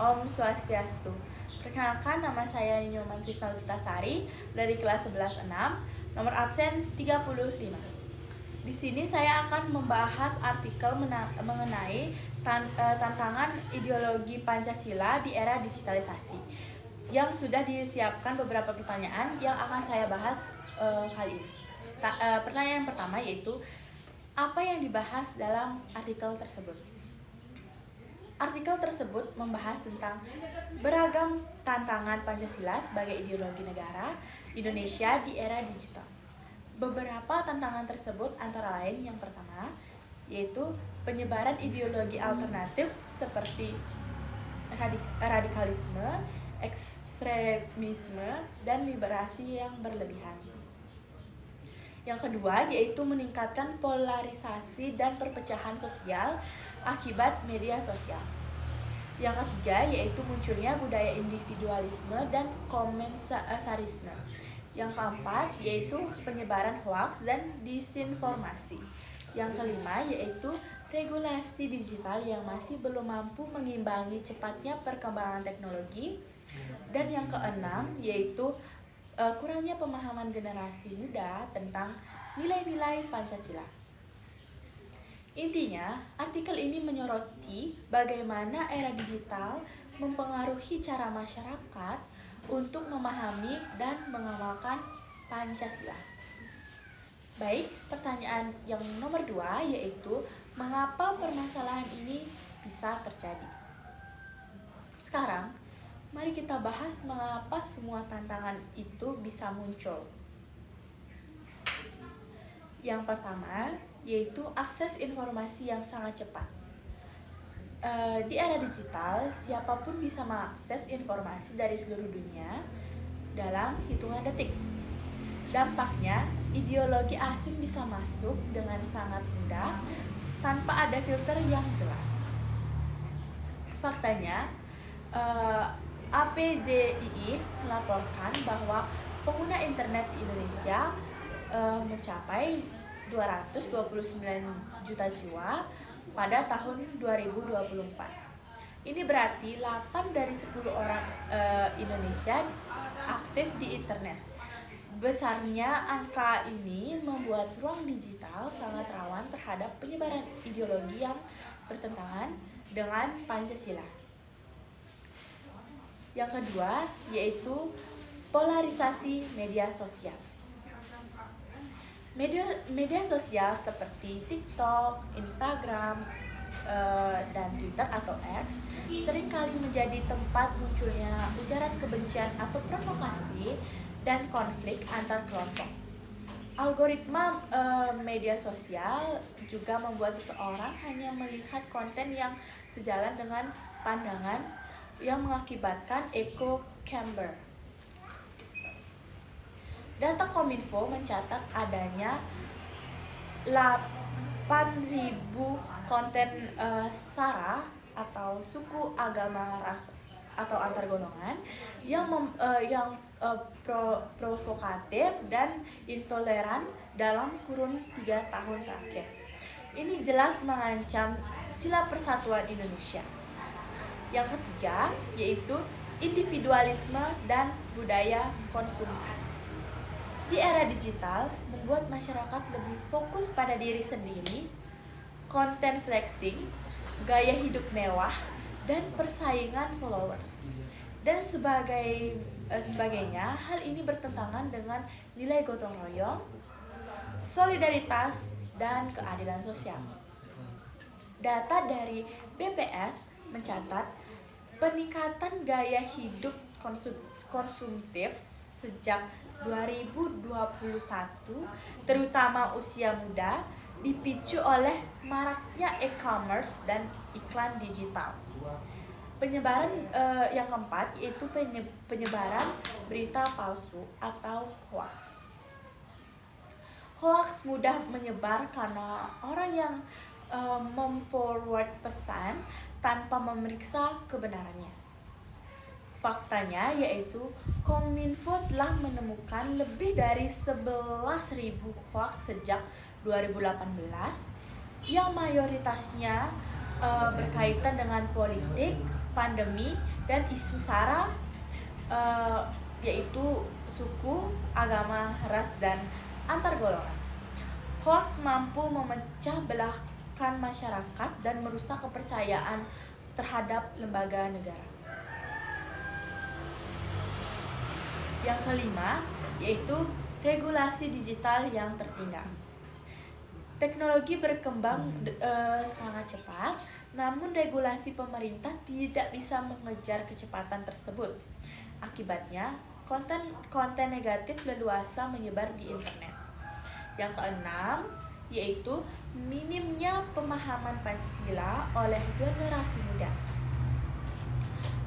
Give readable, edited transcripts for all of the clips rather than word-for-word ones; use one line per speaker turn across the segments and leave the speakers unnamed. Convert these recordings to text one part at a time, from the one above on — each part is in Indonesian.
Om Swastiastu. Perkenalkan, nama saya Nyoman Krisnawati dari kelas 11-6, nomor absen 35. Di sini saya akan membahas artikel mengenai tantangan ideologi Pancasila di era digitalisasi, yang sudah disiapkan beberapa pertanyaan yang akan saya bahas kali ini. Pertanyaan pertama yaitu, apa yang dibahas dalam artikel tersebut? Artikel tersebut membahas tentang beragam tantangan Pancasila sebagai ideologi negara Indonesia di era digital. Beberapa tantangan tersebut antara lain yang pertama yaitu penyebaran ideologi alternatif seperti radikalisme, ekstremisme, dan liberasi yang berlebihan. Yang kedua yaitu meningkatkan polarisasi dan perpecahan sosial akibat media sosial. Yang ketiga yaitu munculnya budaya individualisme dan komensarisme. Yang keempat yaitu penyebaran hoaks dan disinformasi. Yang kelima yaitu regulasi digital yang masih belum mampu mengimbangi cepatnya perkembangan teknologi. Dan yang keenam yaitu kurangnya pemahaman generasi muda tentang nilai-nilai Pancasila. Intinya, artikel ini menyoroti bagaimana era digital mempengaruhi cara masyarakat untuk memahami dan mengamalkan Pancasila. Baik, pertanyaan yang nomor 2 yaitu, mengapa permasalahan ini bisa terjadi? Sekarang, mari kita bahas mengapa semua tantangan itu bisa muncul. Yang pertama yaitu akses informasi yang sangat cepat. Di era digital, siapapun bisa mengakses informasi dari seluruh dunia dalam hitungan detik. Dampaknya, ideologi asing bisa masuk dengan sangat mudah tanpa ada filter yang jelas. Faktanya, APJII melaporkan bahwa pengguna internet di Indonesia mencapai 229 juta jiwa pada tahun 2024. Ini berarti 8 dari 10 orang Indonesia aktif di internet. Besarnya angka ini membuat ruang digital sangat rawan terhadap penyebaran ideologi yang bertentangan dengan Pancasila. Yang kedua yaitu polarisasi media sosial. Media sosial seperti TikTok, Instagram, dan Twitter atau X seringkali menjadi tempat munculnya ujaran kebencian atau provokasi dan konflik antar kelompok. Algoritma media sosial juga membuat seseorang hanya melihat konten yang sejalan dengan pandangan yang mengakibatkan echo chamber. Data Kominfo mencatat adanya 8.000 konten SARA atau suku, agama, ras, atau antar golongan yang provokatif dan intoleran dalam kurun 3 tahun terakhir. Ini jelas mengancam sila persatuan Indonesia. Yang ketiga yaitu individualisme dan budaya konsumtif. Di era digital, membuat masyarakat lebih fokus pada diri sendiri, konten flexing, gaya hidup mewah, dan persaingan followers. Dan sebagainya, hal ini bertentangan dengan nilai gotong royong, solidaritas, dan keadilan sosial. Data dari BPS mencatat peningkatan gaya hidup konsumtif sejak 2021, terutama usia muda, dipicu oleh maraknya e-commerce dan iklan digital. Penyebaran yang keempat yaitu penyebaran berita palsu atau hoax. Hoax mudah menyebar karena orang yang memforward pesan tanpa memeriksa kebenarannya. Faktanya yaitu Kominfo telah menemukan lebih dari 11.000 hoax sejak 2018 yang mayoritasnya berkaitan dengan politik, pandemi, dan isu SARA, yaitu suku, agama, ras, dan antar golongan. Hoax mampu memecah belahkan masyarakat dan merusak kepercayaan terhadap lembaga negara. Yang kelima, yaitu regulasi digital yang tertinggal. Teknologi berkembang sangat cepat, namun regulasi pemerintah tidak bisa mengejar kecepatan tersebut. Akibatnya, konten negatif leluasa menyebar di internet. Yang keenam, yaitu minimnya pemahaman Pancasila oleh generasi muda.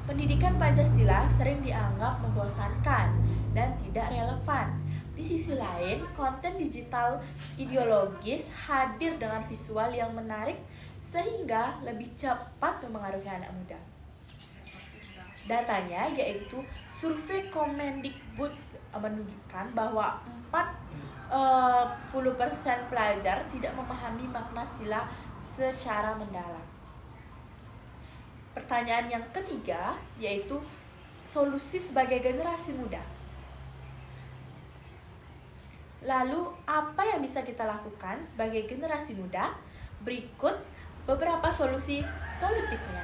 Pendidikan Pancasila sering dianggap membosankan dan tidak relevan. Di sisi lain, konten digital ideologis hadir dengan visual yang menarik sehingga lebih cepat mempengaruhi anak muda. Datanya yaitu survei Kemendikbud menunjukkan bahwa 40% pelajar tidak memahami makna sila secara mendalam. Pertanyaan yang ketiga yaitu solusi sebagai generasi muda. Lalu apa yang bisa kita lakukan sebagai generasi muda? Berikut beberapa solusi solutifnya.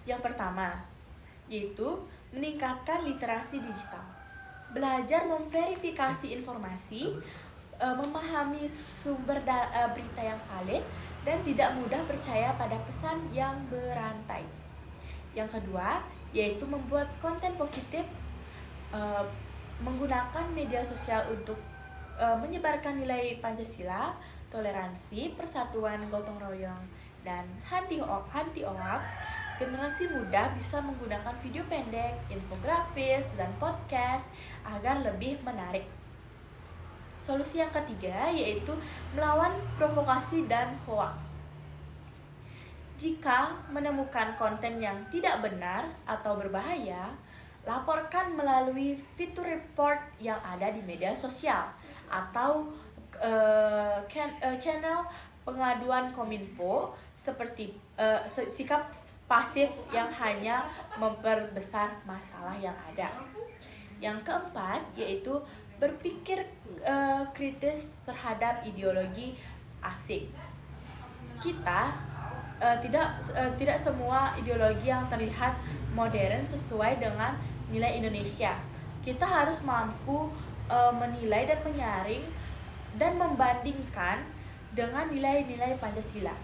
Yang pertama yaitu meningkatkan literasi digital. Belajar memverifikasi informasi, memahami sumber berita yang valid, dan tidak mudah percaya pada pesan yang berantai. Yang kedua, yaitu membuat konten positif, menggunakan media sosial untuk menyebarkan nilai Pancasila, toleransi, persatuan, gotong royong, dan anti hoax. Generasi muda bisa menggunakan video pendek, infografis, dan podcast agar lebih menarik. Solusi yang ketiga yaitu melawan provokasi dan hoaks. Jika menemukan konten yang tidak benar atau berbahaya, laporkan melalui fitur report yang ada di media sosial atau channel pengaduan Kominfo. Seperti sikap pasif yang hanya memperbesar masalah yang ada. Yang keempat yaitu berpikir kritis terhadap ideologi asing. Kita tidak semua ideologi yang terlihat modern sesuai dengan nilai Indonesia. Kita harus mampu menilai dan menyaring dan membandingkan dengan nilai-nilai Pancasila.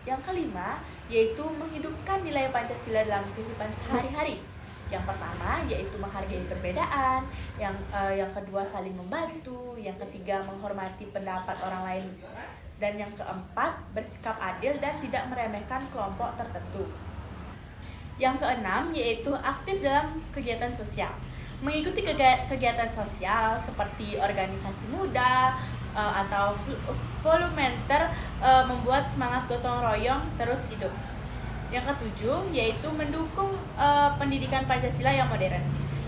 Yang kelima yaitu menghidupkan nilai Pancasila dalam kehidupan sehari-hari. Yang pertama yaitu menghargai perbedaan, yang kedua saling membantu, yang ketiga menghormati pendapat orang lain, dan yang keempat bersikap adil dan tidak meremehkan kelompok tertentu. Yang keenam yaitu aktif dalam kegiatan sosial. Mengikuti kegiatan sosial seperti organisasi muda atau volunteer membuat semangat gotong royong terus hidup. Yang ketujuh yaitu mendukung pendidikan Pancasila yang modern.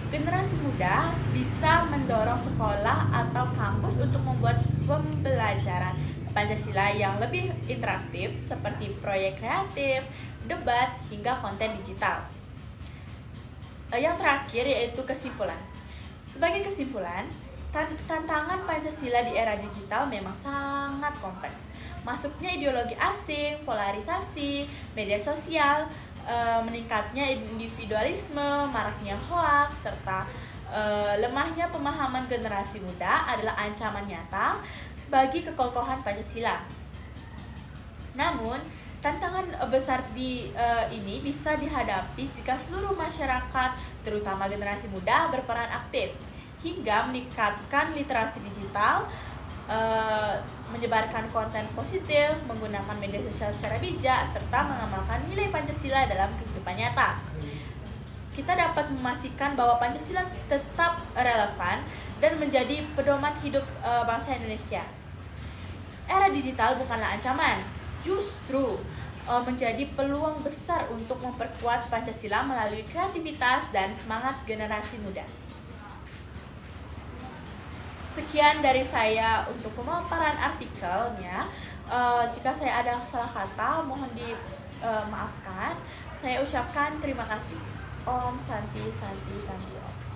Generasi muda bisa mendorong sekolah atau kampus untuk membuat pembelajaran Pancasila yang lebih interaktif seperti proyek kreatif, debat, hingga konten digital. Yang terakhir yaitu kesimpulan. Sebagai kesimpulan, tantangan Pancasila di era digital memang sangat kompleks. Masuknya ideologi asing, polarisasi, media sosial, meningkatnya individualisme, maraknya hoaks, serta lemahnya pemahaman generasi muda adalah ancaman nyata bagi kekokohan Pancasila. Namun, tantangan besar ini bisa dihadapi jika seluruh masyarakat, terutama generasi muda, berperan aktif hingga meningkatkan literasi digital, menyebarkan konten positif, menggunakan media sosial secara bijak, serta mengamalkan nilai Pancasila dalam kehidupan nyata. Kita dapat memastikan bahwa Pancasila tetap relevan dan menjadi pedoman hidup bangsa Indonesia. Era digital bukanlah ancaman, justru menjadi peluang besar untuk memperkuat Pancasila melalui kreativitas dan semangat generasi muda. Sekian dari saya untuk pemaparan artikelnya. Jika saya ada salah kata, mohon dimaafkan. Saya ucapkan terima kasih. Om Santi Santi Santi Om.